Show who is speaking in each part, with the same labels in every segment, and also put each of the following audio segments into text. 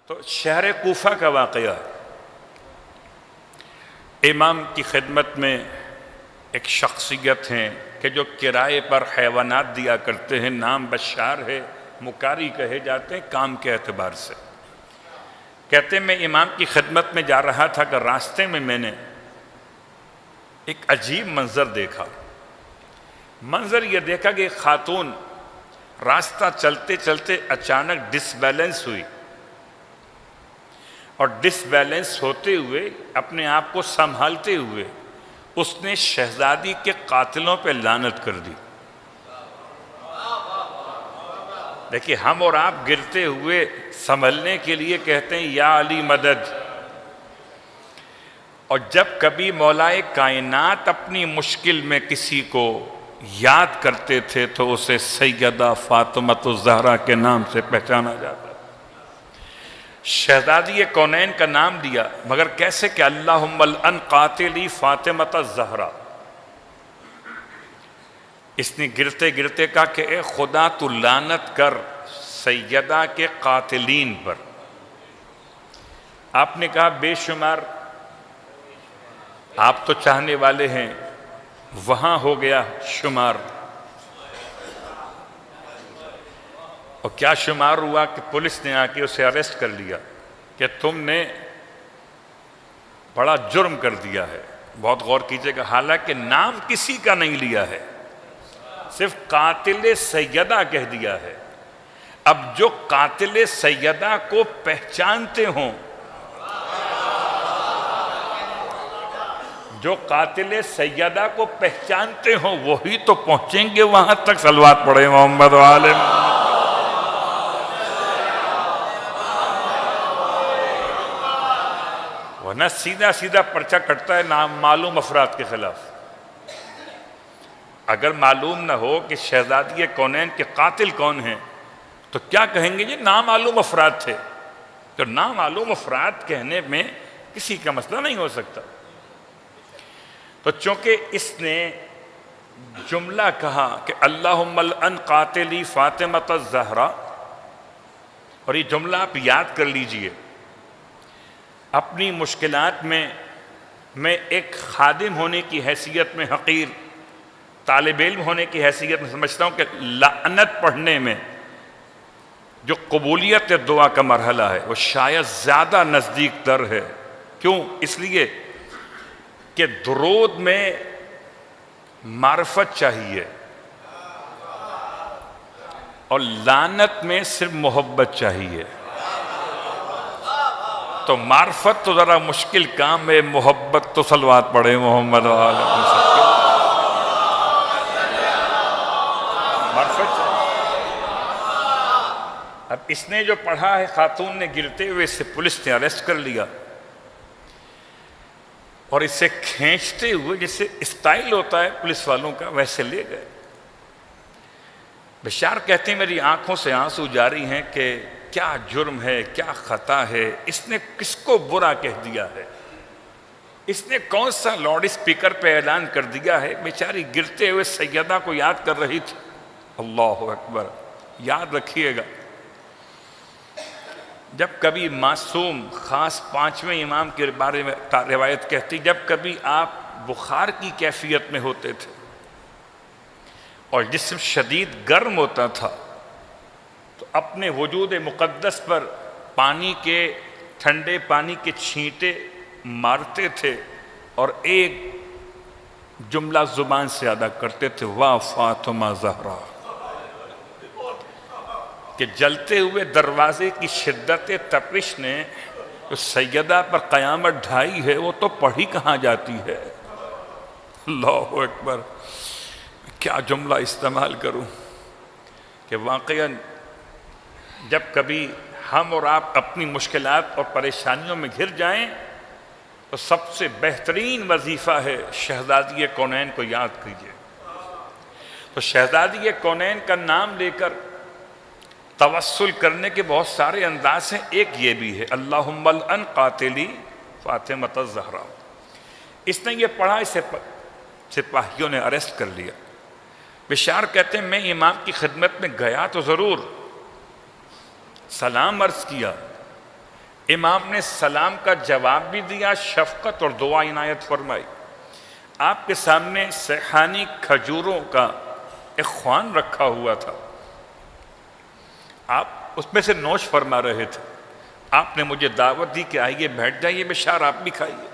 Speaker 1: تو شہر کوفہ کا واقعہ، امام کی خدمت میں ایک شخصیت ہیں کہ جو کرائے پر حیوانات دیا کرتے ہیں، نام بشار ہے، مکاری کہے جاتے ہیں کام کے اعتبار سے۔ کہتے ہیں میں امام کی خدمت میں جا رہا تھا کہ راستے میں نے ایک عجیب منظر دیکھا۔ منظر یہ دیکھا کہ ایک خاتون راستہ چلتے چلتے اچانک ڈس بیلنس ہوئی، اور ڈس بیلنس ہوتے ہوئے اپنے آپ کو سنبھالتے ہوئے اس نے شہزادی کے قاتلوں پہ لعنت کر دی۔ دیکھیے ہم اور آپ گرتے ہوئے سنبھلنے کے لیے کہتے ہیں یا علی مدد، اور جب کبھی مولائے کائنات اپنی مشکل میں کسی کو یاد کرتے تھے تو اسے سیدہ فاطمۃ الزہرا کے نام سے پہچانا جاتا۔ شہزادی کونین کا نام دیا، مگر کیسے کہ اللہم العن قاتلی فاطمۃ الزہرا۔ اس نے گرتے گرتے کہا کہ اے خدا تو لعنت کر سیدہ کے قاتلین پر۔ آپ نے کہا بے شمار، آپ تو چاہنے والے ہیں، وہاں ہو گیا شمار۔ اور کیا شمار ہوا کہ پولیس نے آ کے اسے اریسٹ کر لیا کہ تم نے بڑا جرم کر دیا ہے۔ بہت غور کیجئے گا، حالانکہ نام کسی کا نہیں لیا ہے، صرف قاتل سیدہ کہہ دیا ہے۔ اب جو قاتل سیدہ کو پہچانتے ہوں، جو قاتل سیدہ کو پہچانتے ہوں وہی تو پہنچیں گے وہاں تک۔ صلوات پڑھیں محمد و آل محمد۔ ورنہ سیدھا سیدھا پرچہ کٹتا ہے نام معلوم افراد کے خلاف۔ اگر معلوم نہ ہو کہ شہزادی کونین کے قاتل کون ہیں تو کیا کہیں گے؟ یہ نامعلوم افراد تھے۔ تو نامعلوم افراد کہنے میں کسی کا مسئلہ نہیں ہو سکتا۔ تو چونکہ اس نے جملہ کہا کہ اللہم العن قاتلی فاطمۃ الزہرا، اور یہ جملہ آپ یاد کر لیجئے، اپنی مشکلات میں ایک خادم ہونے کی حیثیت میں حقیر، طالب علم ہونے کی حیثیت میں سمجھتا ہوں کہ لعنت پڑھنے میں جو قبولیت دعا کا مرحلہ ہے وہ شاید زیادہ نزدیک تر ہے۔ کیوں؟ اس لیے کہ درود میں معرفت چاہیے اور لعنت میں صرف محبت چاہیے۔ تو معرفت تو ذرا مشکل کام ہے، محبت تو صلوات پڑھے محمد و آل محمد۔ معرفت چاہیے۔ اب اس نے جو پڑھا ہے، خاتون نے گرتے ہوئے اسے پولیس نے اریسٹ کر لیا اور اسے کھینچتے ہوئے، جیسے اسٹائل ہوتا ہے پولیس والوں کا، ویسے لے گئے۔ بشار کہتے ہیں میری آنکھوں سے آنسو جاری ہیں کہ کیا جرم ہے، کیا خطا ہے، اس نے کس کو برا کہہ دیا ہے، اس نے کون سا لاؤڈ اسپیکر پہ اعلان کر دیا ہے۔ بیچاری گرتے ہوئے سیدہ کو یاد کر رہی تھی۔ اللہ اکبر۔ یاد رکھیے گا، جب کبھی معصوم، خاص پانچویں امام کے بارے میں روایت کہتی، جب کبھی آپ بخار کی کیفیت میں ہوتے تھے اور جسم شدید گرم ہوتا تھا تو اپنے وجود مقدس پر ٹھنڈے پانی کے چھینٹے مارتے تھے اور ایک جملہ زبان سے ادا کرتے تھے، واہ فاطمہ زہرا۔ کہ جلتے ہوئے دروازے کی شدت تپش نے جو سیدہ پر قیامت ڈھائی ہے وہ تو پڑھی کہاں جاتی ہے۔ اللہ اکبر۔ کیا جملہ استعمال کروں کہ واقعاً جب کبھی ہم اور آپ اپنی مشکلات اور پریشانیوں میں گھر جائیں تو سب سے بہترین وظیفہ ہے شہزادی کونین کو یاد کیجیے۔ تو شہزادی کونین کا نام لے کر توسل کرنے کے بہت سارے انداز ہیں، ایک یہ بھی ہے اللہم العن قاتلی فاطمۃ الزہرا۔ اس نے یہ پڑھا، اسے سپاہیوں نے اریسٹ کر لیا۔ بشار کہتے ہیں میں امام کی خدمت میں گیا تو ضرور، سلام عرض کیا، امام نے سلام کا جواب بھی دیا، شفقت اور دعا عنایت فرمائی۔ آپ کے سامنے سیحانی کھجوروں کا ایک خوان رکھا ہوا تھا، آپ اس میں سے نوش فرما رہے تھے۔ آپ نے مجھے دعوت دی کہ آئیے بیٹھ جائیے بشار، آپ بھی کھائیے۔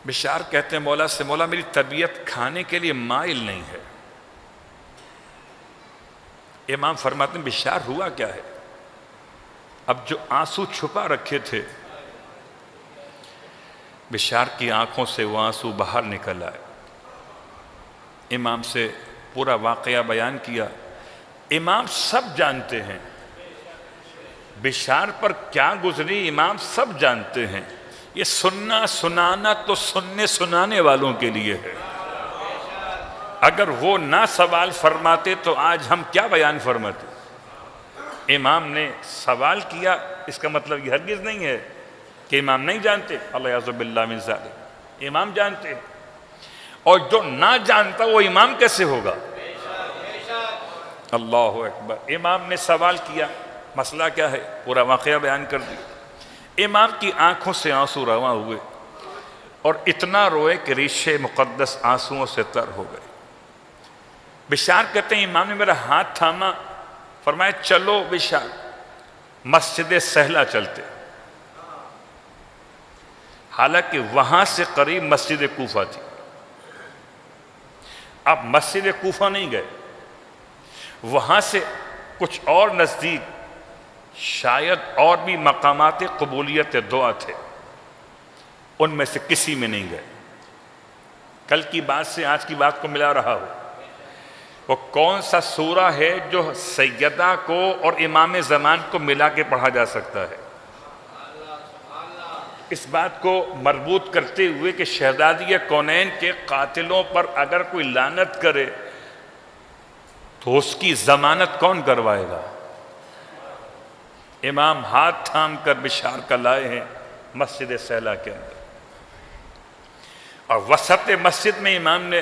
Speaker 1: بشار کہتے ہیں مولا سے، مولا میری طبیعت کھانے کے لیے مائل نہیں ہے۔ امام فرماتے ہیں بشار ہوا کیا ہے؟ اب جو آنسو چھپا رکھے تھے، بشار کی آنکھوں سے وہ آنسو باہر نکل آئے۔ امام سے پورا واقعہ بیان کیا۔ امام سب جانتے ہیں بشار پر کیا گزری، امام سب جانتے ہیں۔ یہ سننا سنانا تو سننے سنانے والوں کے لیے ہے۔ اگر وہ نہ سوال فرماتے تو آج ہم کیا بیان فرماتے؟ امام نے سوال کیا، اس کا مطلب یہ ہرگز نہیں ہے کہ امام نہیں جانتے، اللہ یعوذ باللہ من ذالک، امام جانتے ہیں۔ اور جو نہ جانتا وہ امام کیسے ہوگا؟ اللہ اکبر۔ امام نے سوال کیا، مسئلہ کیا ہے؟ پورا واقعہ بیان کر دیا۔ امام کی آنکھوں سے آنسو رواں ہوئے اور اتنا روئے کہ ریشے مقدس آنسوؤں سے تر ہو گئے۔ بشار کہتے ہیں امام نے میرا ہاتھ تھاما، فرمایا چلو بشار مسجد سہلہ چلتے۔ حالانکہ وہاں سے قریب مسجد کوفہ تھی، آپ مسجد کوفہ نہیں گئے، وہاں سے کچھ اور نزدیک شاید اور بھی مقامات قبولیت دعا تھے، ان میں سے کسی میں نہیں گئے۔ کل کی بات سے آج کی بات کو ملا رہا ہو، وہ کون سا سورہ ہے جو سیدہ کو اور امام زمان کو ملا کے پڑھا جا سکتا ہے؟ اس بات کو مربوط کرتے ہوئے کہ شہزادی کونین کے قاتلوں پر اگر کوئی لعنت کرے تو اس کی ضمانت کون کروائے گا؟ امام ہاتھ تھام کر بشار کا لائے ہیں مسجد سہلہ کے اندر، اور وسط مسجد میں امام نے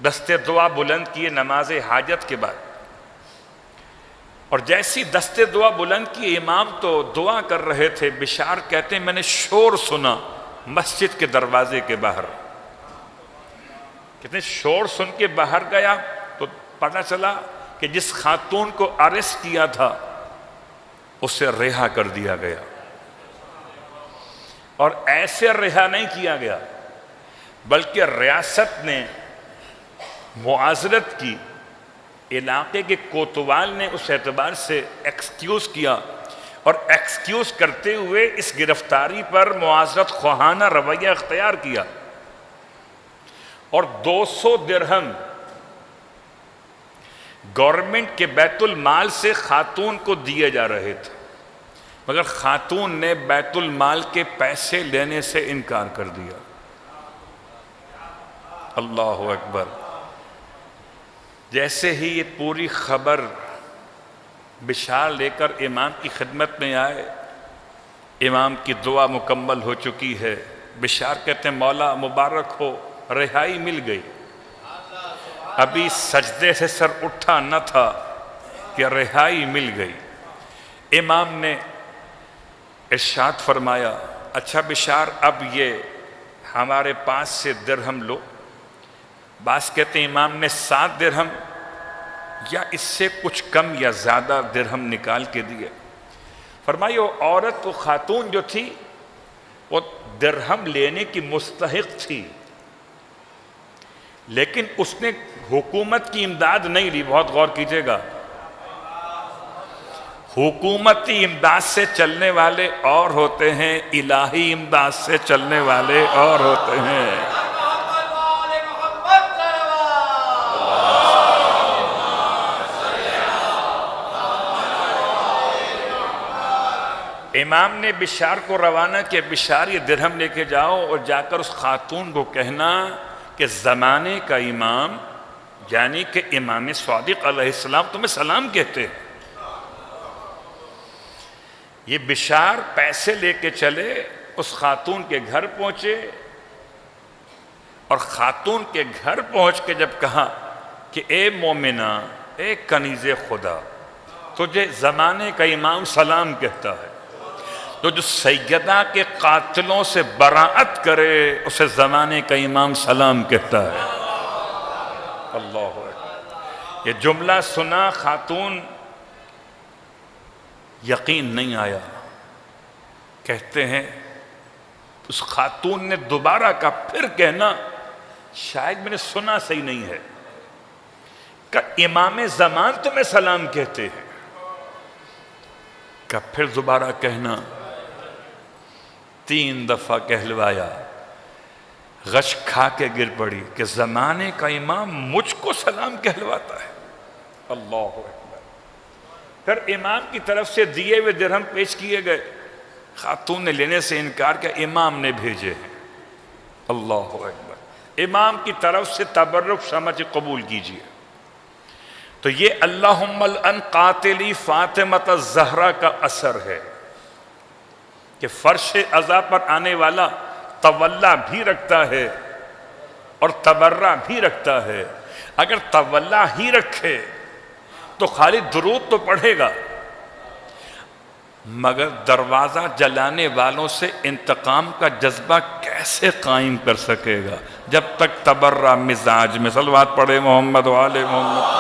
Speaker 1: دستے دعا بلند کیے نماز حاجت کے بعد، اور جیسی دستے دعا بلند کی امام تو دعا کر رہے تھے، بشار کہتے ہیں میں نے شور سنا مسجد کے دروازے کے باہر۔ کتنے شور سن کے باہر گیا تو پتہ چلا کہ جس خاتون کو اریسٹ کیا تھا اسے رہا کر دیا گیا، اور ایسے رہا نہیں کیا گیا بلکہ ریاست نے معاذرت کی، علاقے کے کوتوال نے اس اعتبار سے ایکسکیوز کیا، اور ایکسکیوز کرتے ہوئے اس گرفتاری پر معاذرت خواہانہ رویہ اختیار کیا، اور 200 درہم گورنمنٹ کے بیت المال سے خاتون کو دیے جا رہے تھے، مگر خاتون نے بیت المال کے پیسے لینے سے انکار کر دیا۔ اللہ اکبر۔ جیسے ہی یہ پوری خبر بشار لے کر امام کی خدمت میں آئے، امام کی دعا مکمل ہو چکی ہے۔ بشار کہتے ہیں مولا مبارک ہو، رہائی مل گئی۔ ابھی سجدے سے سر اٹھا نہ تھا کہ رہائی مل گئی۔ امام نے ارشاد فرمایا اچھا بشار اب یہ ہمارے پاس سے درہم لو۔ بعض کہتے ہیں امام نے 7 درہم یا اس سے کچھ کم یا زیادہ درہم نکال کے دیے۔ فرمایا وہ عورت، وہ خاتون جو تھی وہ درہم لینے کی مستحق تھی، لیکن اس نے حکومت کی امداد نہیں لی۔ بہت غور کیجئے گا، حکومتی امداد سے چلنے والے اور ہوتے ہیں، الہی امداد سے چلنے والے اور ہوتے ہیں۔ امام نے بشار کو روانہ کیا، بشار یہ درہم لے کے جاؤ اور جا کر اس خاتون کو کہنا کہ زمانے کا امام یعنی کہ امام صادق علیہ السلام تمہیں سلام کہتے ہیں۔ یہ بشار پیسے لے کے چلے، اس خاتون کے گھر پہنچے، اور خاتون کے گھر پہنچ کے جب کہا کہ اے مومنہ، اے کنیز خدا، تجھے زمانے کا امام سلام کہتا ہے، تو جو سیدہ کے قاتلوں سے براءت کرے اسے زمانے کا امام سلام کہتا ہے۔ اللہ اکبر۔ یہ جملہ سنا خاتون، یقین نہیں آیا، کہتے ہیں اس خاتون نے دوبارہ کا پھر کہنا، شاید میں نے سنا صحیح نہیں ہے، کہ امام زمان تمہیں سلام کہتے ہیں، کہ پھر دوبارہ کہنا، 3 دفعہ کہلوایا، غش کھا کے گر پڑی کہ زمانے کا امام مجھ کو سلام کہلواتا ہے۔ اللہ اکبر۔ پھر امام کی طرف سے دیے ہوئے درہم پیش کیے گئے، خاتون نے لینے سے انکار کیا، امام نے بھیجے ہیں۔ اللہ اکبر۔ امام کی طرف سے تبرک سمجھ قبول کیجئے۔ تو یہ اللہم الان قاتلی فاطمہ الزہرا کا اثر ہے کہ فرش عزا پر آنے والا تولا بھی رکھتا ہے اور تبرہ بھی رکھتا ہے۔ اگر تولا ہی رکھے تو خالی درود تو پڑھے گا، مگر دروازہ جلانے والوں سے انتقام کا جذبہ کیسے قائم کر سکے گا جب تک تبرہ مزاج میں؟ صلوات پڑھے محمد و آل محمد۔